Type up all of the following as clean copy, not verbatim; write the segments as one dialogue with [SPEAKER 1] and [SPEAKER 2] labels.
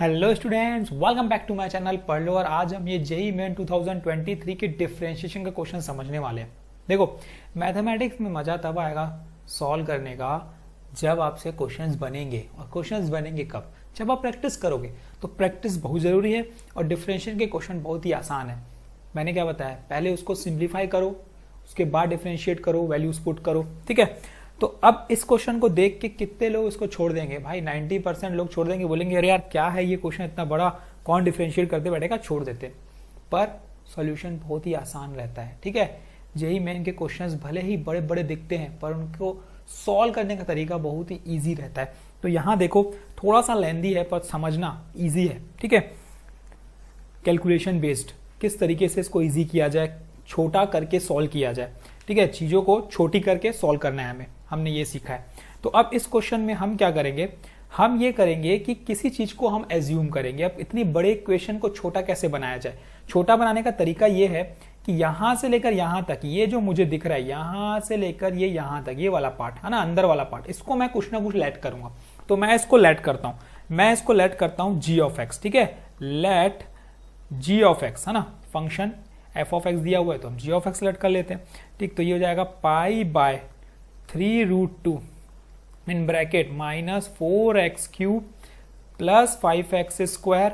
[SPEAKER 1] Hello students, welcome back to my channel पढ़ लो। और आज हम ये जेईई मेन 2023 के डिफरेंशिएशन का क्वेश्चन समझने वाले हैं। देखो, मैथमेटिक्स में मजा तब आएगा सॉल्व करने का जब आपसे क्वेश्चंस बनेंगे। और क्वेश्चंस बनेंगे कब? जब आप प्रैक्टिस करोगे। तो प्रैक्टिस बहुत जरूरी है और डिफरेंशिएशन के क्वेश्चन बहुत ही आसान है। मैंने क्या बताया, पहले उसको सिंप्लीफाई करो, उसके बाद डिफरेंशिएट करो, वैल्यूज पुट करो। ठीक है, तो अब इस क्वेश्चन को देख के कितने लोग इसको छोड़ देंगे? भाई 90% लोग छोड़ देंगे, बोलेंगे अरे यार क्या है ये क्वेश्चन, इतना बड़ा कौन डिफरेंशिएट करते बैठेगा, छोड़ देते। पर सॉल्यूशन बहुत ही आसान रहता है। ठीक है, जेईई मेन के क्वेश्चंस भले ही बड़े बड़े दिखते हैं पर उनको सॉल्व करने का तरीका बहुत ही ईजी रहता है। तो यहाँ देखो, थोड़ा सा लेंदी है पर समझना ईजी है। ठीक है, कैलकुलेशन बेस्ड किस तरीके से इसको ईजी किया जाए, छोटा करके सॉल्व किया जाए। ठीक है, चीजों को छोटी करके सॉल्व करना है हमें, हमने ये सीखा है। तो अब इस क्वेश्चन में हम क्या करेंगे, हम ये करेंगे कि किसी चीज को हम एज्यूम करेंगे। अब इतनी बड़े इक्वेशन को छोटा कैसे बनाया जाए? छोटा बनाने का तरीका ये है कि यहां से लेकर यहां तक, ये जो मुझे दिख रहा है यहां से लेकर ये यहां तक, ये वाला पार्ट है ना, अंदर वाला पार्ट, इसको मैं कुछ ना कुछ लेट करूंगा। तो मैं इसको लेट करता हूं, मैं इसको लेट करता हूं जी ऑफ एक्स। ठीक है, लेट जी ऑफ एक्स, है ना, फंक्शन एफ ऑफ एक्स दिया हुआ है तो हम जी ऑफ एक्स लेट कर लेते हैं। ठीक, तो ये हो जाएगा pi by 3√2 in bracket minus 4x cube plus 5x square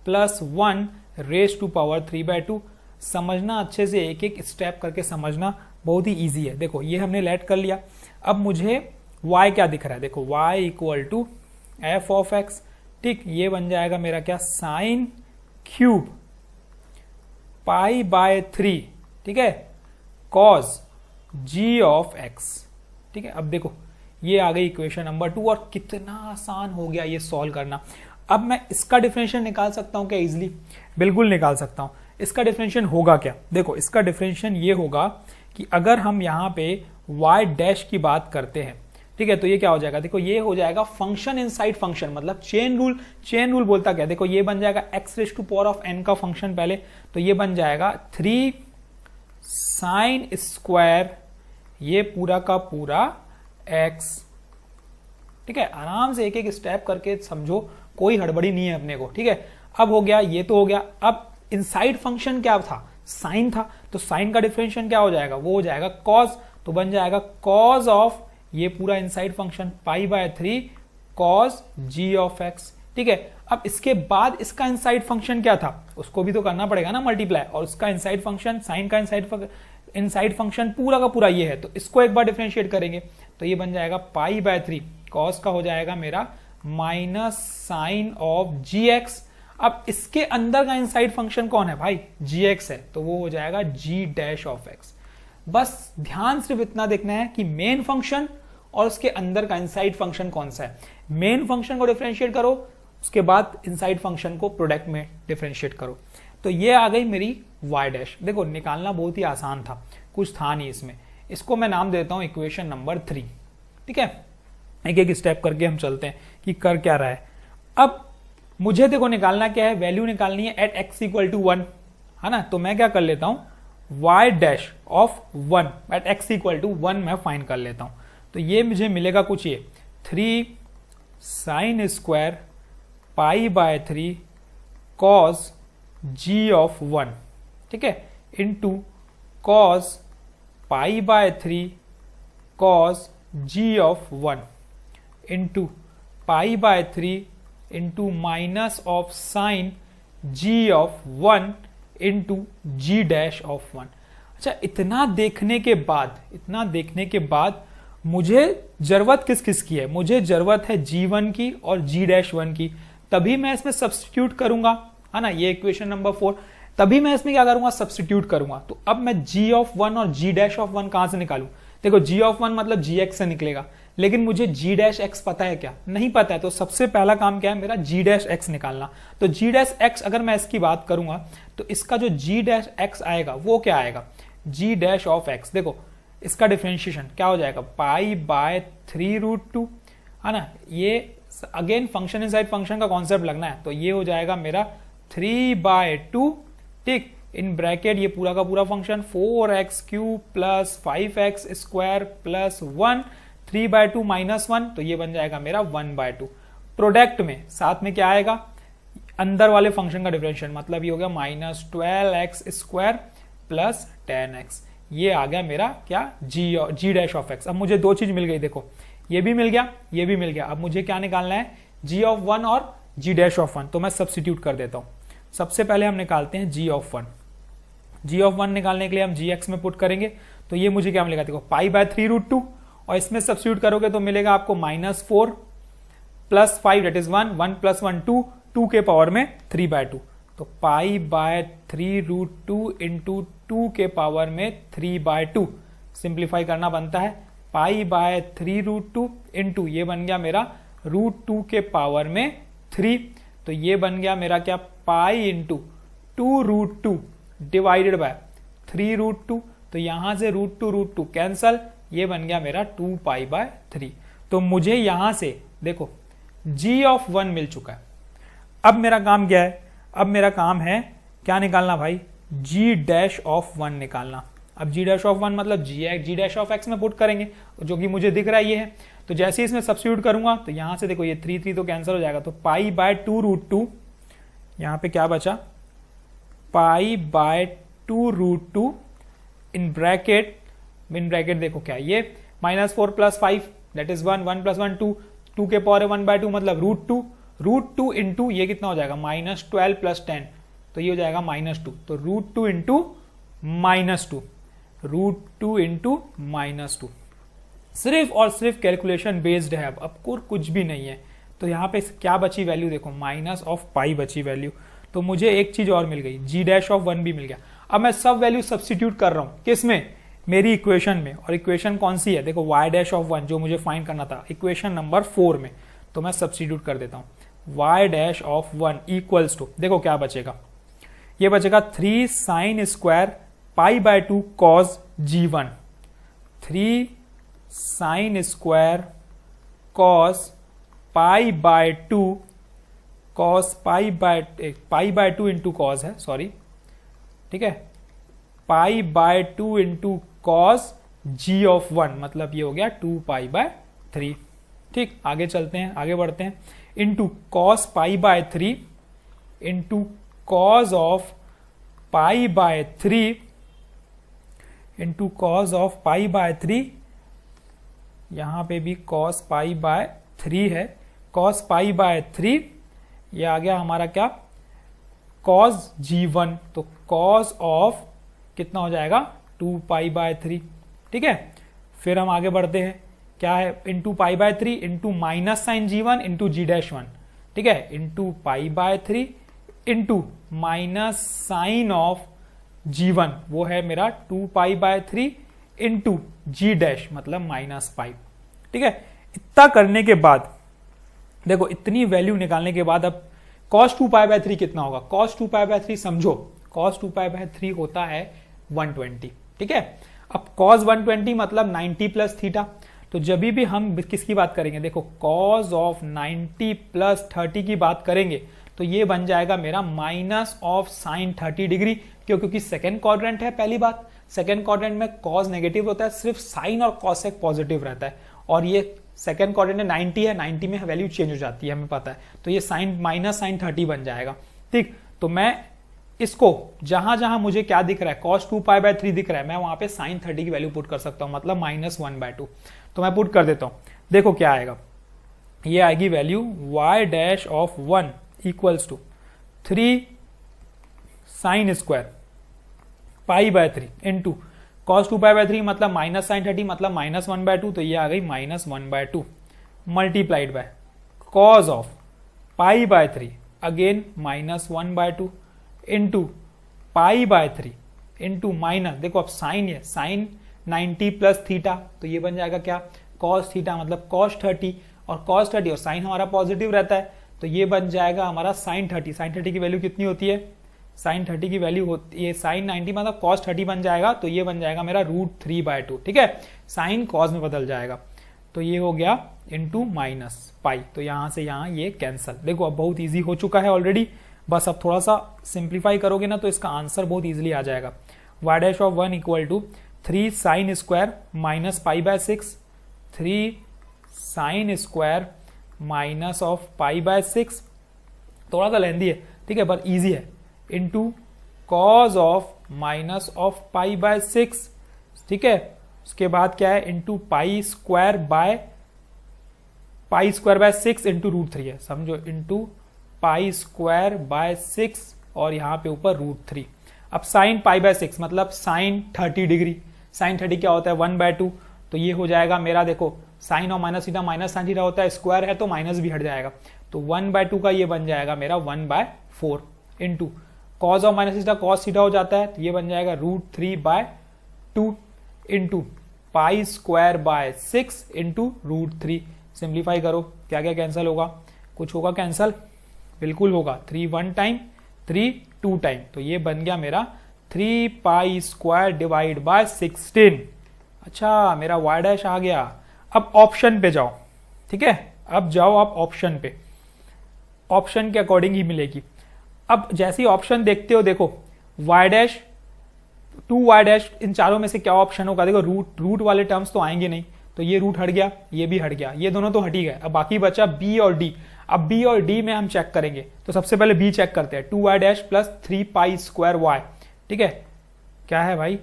[SPEAKER 1] plus 1 raise to power 3/2। समझना अच्छे से, एक एक स्टेप करके समझना, बहुत ही इजी है। देखो ये हमने लेट कर लिया। अब मुझे y क्या दिख रहा है, देखो y equal to F of X. ठीक, ये बन जाएगा मेरा क्या, साइन क्यूब पाई बाय 3, ठीक है, कॉस जी ऑफ एक्स। ठीक है, अब देखो ये आ गई इक्वेशन नंबर 2 और कितना आसान हो गया ये सॉल्व करना। अब मैं इसका डिफरेंशियल निकाल सकता हूं क्या इजीली? बिल्कुल निकाल सकता हूं। इसका डिफरेंशियल होगा क्या? देखो इसका डिफरेंशियल ये होगा कि अगर हम यहां पे y डैश की बात करते हैं, ठीक है, तो ये क्या हो जाएगा, देखो ये हो जाएगा फंक्शन इनसाइड फंक्शन, मतलब चेन रूल। चेन रूल बोलता क्या, देखो ये बन जाएगा x raise to power of n का फंक्शन पहले, तो ये बन जाएगा 3 साइन स्क्वायर, ये पूरा का पूरा x। ठीक है, आराम से एक एक स्टेप करके समझो, कोई हड़बड़ी नहीं है अपने को। ठीक है, अब हो गया, ये तो हो गया। अब इनसाइड फंक्शन क्या था, साइन था, तो साइन का डिफरेंशियल क्या हो जाएगा, वो हो जाएगा कॉस, तो बन जाएगा कॉस ऑफ ये पूरा inside function pi by 3 cos G of X. ठीक है, अब इसके बाद इसका इनसाइड फंक्शन क्या था, उसको भी तो करना पड़ेगा ना मल्टीप्लाई, और उसका इनसाइड फंक्शन, साइन का इनसाइड फंक्शन पूरा का पूरा ये है, तो इसको एक बार डिफरेंशिएट करेंगे तो ये बन जाएगा पाई बाय 3 कॉस का हो जाएगा मेरा minus sine of G X. अब इसके अंदर का इनसाइड फंक्शन कौन है भाई, जी एक्स है, तो वो हो जाएगा जी डैश ऑफ एक्स। बस ध्यान सिर्फ इतना देखना है कि मेन फंक्शन और उसके अंदर का इनसाइड फंक्शन कौन सा है। मेन फंक्शन को डिफरेंशिएट करो, उसके बाद इनसाइड फंक्शन को प्रोडक्ट में डिफरेंशिएट करो। तो ये आ गई मेरी y डैश। देखो निकालना बहुत ही आसान था, कुछ था नहीं इसमें। इसको मैं नाम देता हूं इक्वेशन नंबर 3। ठीक है, एक एक स्टेप करके हम चलते हैं कि कर क्या रहा है। अब मुझे देखो निकालना क्या है, वैल्यू निकालनी है एट x इक्वल टू 1, है ना, तो मैं क्या कर लेता हूं y dash of 1 at x equal to 1 मैं फाइंड कर लेता हूं। तो ये मुझे मिलेगा कुछ ये 3 sine square pi by 3 cos G of 1, ठीक है, into cos pi by 3 cos G of 1 into pi by 3 into minus of sine G of 1 into G dash of 1। अच्छा, इतना देखने के बाद मुझे जरूरत किस किस की है, मुझे जरूरत है g1 की और g डैश 1 की, तभी मैं इसमें सब्स्टिट्यूट करूंगा, है ना, ये इक्वेशन नंबर 4, तभी मैं इसमें क्या करूंगा, सब्स्टिट्यूट करूंगा। तो अब मैं g ऑफ 1 और g डैश ऑफ 1 कहां से निकालूं? देखो g ऑफ 1 मतलब gx से निकलेगा, लेकिन मुझे g डैश x पता है क्या, नहीं पता है। तो सबसे पहला काम क्या है मेरा, g डैश x निकालना। तो g डैश x अगर मैं इसकी बात करूंगा तो इसका जो g डैश x आएगा वो क्या आएगा, g डैश ऑफ x। देखो इसका डिफरेंशिएशन क्या हो जाएगा, पाई बाय 3√2, है ना, ये अगेन फंक्शन इनसाइड फंक्शन का कॉन्सेप्ट लगना है, तो ये हो जाएगा मेरा 3/2, ठीक, इन ब्रैकेट ये पूरा का पूरा function 4x cube plus 5x square plus 1, 3/2 minus 1, तो ये बन जाएगा मेरा 1/2। प्रोडक्ट में साथ में क्या आएगा, अंदर वाले फंक्शन का डिफरेंशियल, मतलब ये हो गया -12x² प्लस 10x। ये आ गया मेरा क्या, g डैश ऑफ x। अब मुझे दो चीज मिल गई, देखो ये भी मिल गया, ये भी मिल गया। अब मुझे क्या निकालना है, g ऑफ 1 और g डैश ऑफ 1। तो मैं सब्स्टिट्यूट कर देता हूं। सबसे पहले हम निकालते हैं g ऑफ 1। g ऑफ 1 निकालने के लिए हम gx में पुट करेंगे, तो ये मुझे क्या मिलेगा, देखो π/3√2, और इसमें सब्स्टिट्यूट करोगे तो मिलेगा आपको -4 प्लस 5 दैट इज 1, 1 प्लस 1 2, 2 के पावर में 3/2, तो π/3√2 इंटू 2 के पावर में 3/2। सिंप्लीफाई करना बनता है π/3√2 इंटू ये बन गया मेरा √2 के पावर में 3, तो ये बन गया मेरा क्या, पाई इंटू 2√2 डिवाइडेड बाय 3√2, तो यहां से √2 कैंसल, ये बन गया मेरा 2π/3। तो मुझे यहां से देखो g ऑफ 1 मिल चुका है। अब मेरा काम क्या है, अब मेरा काम है क्या निकालना भाई, g डैश ऑफ 1 निकालना। अब g डैश ऑफ 1 मतलब g डैश ऑफ x में पुट करेंगे, जो कि मुझे दिख रहा है ये है। तो जैसे ही इसमें सब्स्टिट्यूट करूंगा तो यहां से देखो ये 3 तो कैंसिल हो जाएगा, तो π/2√2, यहां पे क्या बचा, π/2√2 इन ब्रैकेट देखो क्या, ये -4 प्लस 5 दैट इज 1, 1 प्लस 1 2, 2 के पावर 1/2 मतलब √2 इंटू ये कितना हो जाएगा, -12 प्लस 10, तो ये हो जाएगा -2, तो √2 इंटू -2, सिर्फ और सिर्फ कैलकुलेशन बेस्ड है। अब कुछ भी नहीं है। तो यहाँ पे क्या बची वैल्यू, देखो -π बची वैल्यू। तो मुझे एक चीज और मिल गई, g डैश ऑफ 1 भी मिल गया। अब मैं सब वैल्यू सब्स्टिट्यूट कर रहा हूं, किस में, मेरी इक्वेशन में। और इक्वेशन कौन सी है, देखो y डैश ऑफ 1 जो मुझे फाइंड करना था, इक्वेशन नंबर 4 में। तो मैं सब्स्टिट्यूट कर देता हूं, y dash of 1 equals to, देखो क्या बचेगा, ये बचेगा 3 sin² π/2 cos g1, 3 sin² cos π/2 cos π/2 into cos है, सॉरी, ठीक है, π/2 इंटू कॉस g ऑफ 1, मतलब ये हो गया 2π/3। ठीक, आगे चलते हैं, आगे बढ़ते हैं, into cos π/3 into cos of π/3 into cos of π/3, यहां पे भी कॉस π/3 है, कॉस π/3, ये आ गया हमारा क्या, कॉस g1, तो कॉस ऑफ कितना हो जाएगा, 2π/3। ठीक है, फिर हम आगे बढ़ते हैं, क्या है, into π/3 into minus sine g1 into g dash 1, ठीक है, into π/3 into minus sine of g1, वो है मेरा 2π/3 इंटू g डैश मतलब -π। ठीक है, इतना करने के बाद देखो, इतनी वैल्यू निकालने के बाद अब cos 2π/3 कितना होगा, cos 2π/3 समझो, cos 2π/3 होता है 120। ठीक है, अब cos 120 मतलब 90 प्लस थीटा। तो जब भी हम किसकी बात करेंगे, देखो cos ऑफ 90 प्लस 30 की बात करेंगे, तो ये बन जाएगा मेरा माइनस ऑफ साइन 30 डिग्री, क्योंकि सेकेंड क्वाड्रेंट है। पहली बात, सेकेंड क्वाड्रेंट में cos नेगेटिव होता है, सिर्फ साइन और cosec पॉजिटिव रहता है, और ये सेकेंड क्वाड्रेंट में 90 है, 90 में वैल्यू चेंज हो जाती है, हमें पता है, तो ये साइन माइनस साइन 30 बन जाएगा। ठीक, तो मैं इसको जहां जहां मुझे क्या दिख रहा है, cos 2π/3 दिख रहा है, मैं वहां पे साइन 30 की वैल्यू पुट कर सकता हूं, मतलब -1/2। तो मैं पुट कर देता हूं, देखो क्या आएगा, ये आएगी value y dash of 1 equals to 3 sin² π/3 into cos 2π/3 मतलब माइनस साइन 30 मतलब -1/2, तो ये आ गई -1/2 multiplied by cos of π/3 again -1/2 into π/3 into minus, देखो अब साइन है, साइन 90 प्लस थीटा, तो ये बन जाएगा क्या, cos थीटा मतलब cos 30, और cos 30 और साइन हमारा पॉजिटिव रहता है, तो ये बन जाएगा हमारा साइन 30। साइन 30 की वैल्यू कितनी होती है, साइन 30 की वैल्यू होती है साइन 90 मतलब cos 30 बन जाएगा, तो ये बन जाएगा मेरा √3/2। ठीक है, साइन cos में बदल जाएगा, तो ये हो गया इंटू -π, तो यहां से यहां ये कैंसल। देखो अब बहुत इजी हो चुका है ऑलरेडी, बस अब थोड़ा सा सिंप्लीफाई करोगे ना तो इसका आंसर बहुत इजीली आ जाएगा। y dash of 1 equal to 3 sin² minus π/6, 3 sin² minus of π/6, थोड़ा सा लेंदी है, ठीक है, पर इजी है, into cos of minus of pi by 6, ठीक है। उसके बाद क्या है, into pi square bye 6 into √3 है, समझो, इंटू पाई स्क्वायर बाय 6 और यहाँ पे ऊपर √3। अब साइन पाई बाय 6 मतलब साइन 30 डिग्री, साइन 30 क्या होता है 1/2, तो ये हो जाएगा मेरा, देखो साइन और minus theta minus sine theta होता है, स्क्वायर है तो माइनस भी हट जाएगा, तो 1/2 का ये बन जाएगा मेरा 1/4 इंटू कॉस और माइनस थीटा कॉस थीटा हो जाता है, तो ये बन जाएगा √3/2 into pi square bye 6 into √3। Simplify करो, क्या क्या कैंसिल होगा, कुछ होगा कैंसिल, बिल्कुल होगा, 3 1 टाइम 3 2 टाइम, तो ये बन गया मेरा 3 पाई स्क्वायर डिवाइड बाय 16। अच्छा, मेरा y डैश आ गया। अब ऑप्शन पे जाओ, ठीक है, अब जाओ आप ऑप्शन पे, ऑप्शन के अकॉर्डिंग ही मिलेगी। अब जैसे ही ऑप्शन देखते हो, देखो y डैश 2y डैश, इन चारों में से क्या ऑप्शन होगा, देखो रूट वाले टर्म्स तो आएंगे नहीं, तो ये रूट हट गया, ये भी हट गया, ये दोनों तो हट ही गए। अब बाकी बचा b और d। अब b और d में हम चेक करेंगे, तो सबसे पहले b चेक करते हैं, 2y dash plus 3 pi square y, ठीक है, क्या है भाई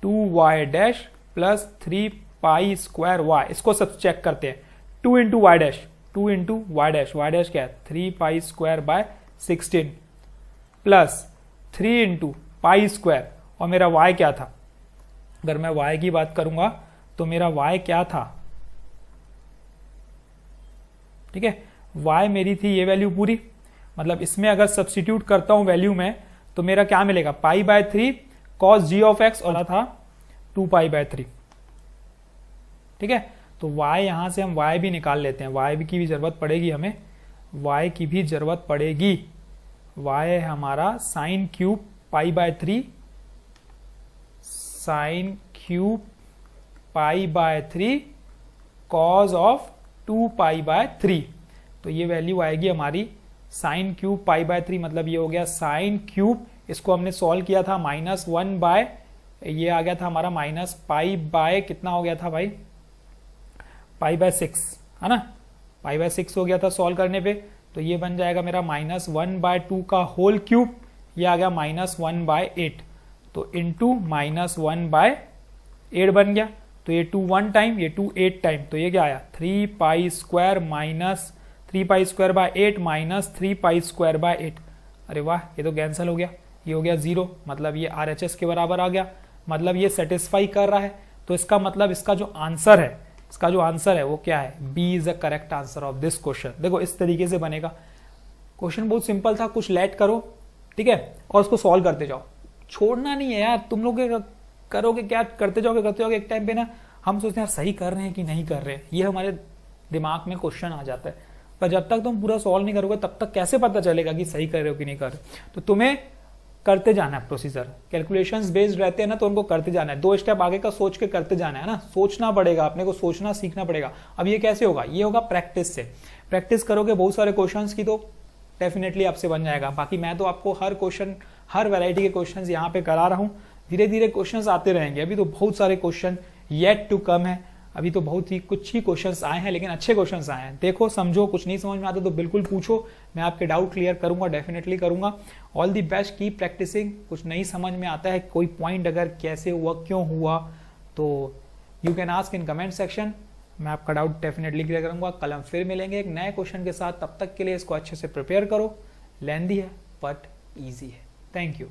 [SPEAKER 1] 2y dash plus 3 pi square y, इसको सब चेक करते हैं, 2 into Y dash, 2 into Y dash क्या है 3 pi square by 16 plus 3 into pi square, और मेरा y क्या था, अगर मैं y की बात करूंगा तो मेरा y क्या था, ठीक है, y मेरी थी ये वैल्यू पूरी, मतलब इसमें अगर सब्स्टिट्यूट करता हूं वैल्यू में तो मेरा क्या मिलेगा, pi by 3 cos G of X, और था 2 पाई बाय 3, ठीक है। तो y यहां से हम y भी निकाल लेते हैं, y की भी जरूरत पड़ेगी हमें, y की भी जरूरत पड़ेगी, y है हमारा sine cube pi by 3, sine cube pi by 3 cause of 2 pi by 3, तो ये वैल्यू आएगी हमारी साइन क्यूब पाई बाय 3, मतलब ये हो गया साइन क्यूब, इसको हमने सॉल्व किया था -1 बाय, ये आ गया था हमारा माइनस पाई बाय, कितना हो गया था भाई, पाई बाय 6, है ना, पाई बाय 6 हो गया था सॉल्व करने पे, तो ये बन जाएगा मेरा -1/2 का होल क्यूब, ये आ गया -1/8, तो इंटू -1/8 बन गया, तो ये 2 1 टाइम, ये 2 8 टाइम, तो ये क्या आया 3 pi square minus 3 pi square bye 8 minus 3 pi square bye 8, अरे वाह, ये तो कैंसिल हो गया, ये हो गया 0, मतलब ये RHS के बराबर आ गया, मतलब ये सेटिस्फाई कर रहा है, तो इसका मतलब इसका जो आंसर है वो क्या है, B is the correct answer of this question. देखो इस तरीके से बनेगा, क्वेश्चन बहुत सिंपल था, कुछ लेट करो, ठीक है, और उसको सॉल्व करते जाओ, छोड़ना नहीं है यार, तुम लोग करोगे क्या, करते जाओगे, एक टाइम पे ना हम सोचते हैं यार सही कर रहे हैं कि नहीं कर रहे हैं, ये हमारे दिमाग में क्वेश्चन आ जाता है, पर जब तक तुम पूरा सॉल्व नहीं करोगे तब तक कैसे पता चलेगा कि सही कर रहे हो कि नहीं कर रहे। तो तुम्हें करते जाना है, प्रोसीजर कैलकुलेशंस बेस्ड रहते हैं ना, तो उनको करते जाना है, 2 स्टेप आगे का सोच के करते जाना है ना, सोचना पड़ेगा, अपने को सोचना सीखना पड़ेगा। अब ये कैसे होगा, ये होगा प्रैक्टिस से, प्रैक्टिस करोगे बहुत सारे क्वेश्चंस की तो डेफिनेटली आपसे बन जाएगा। बाकी मैं तो आपको हर क्वेश्चन, हर वैरायटी के क्वेश्चंस यहाँ पे करा रहा हूँ, धीरे धीरे क्वेश्चंस आते रहेंगे, अभी तो बहुत सारे क्वेश्चन येट टू कम है, अभी तो बहुत ही कुछ ही क्वेश्चंस आए हैं, लेकिन अच्छे क्वेश्चंस आए हैं, देखो समझो, कुछ नहीं समझ में आता तो बिल्कुल पूछो, मैं आपके डाउट क्लियर करूंगा, डेफिनेटली करूंगा। All the best, keep practising, कुछ नहीं समझ में आता है, कोई पॉइंट अगर कैसे हुआ क्यों हुआ तो you can ask in comment section, मैं आपका डाउट डेफिनेटली क्लियर करूंगा। कल हम फिर मिलेंगे एक नए क्वेश्चन के साथ, तब तक के लिए इसको अच्छे से प्रिपेयर करो, लेंदी है बट ईजी है। Thank you.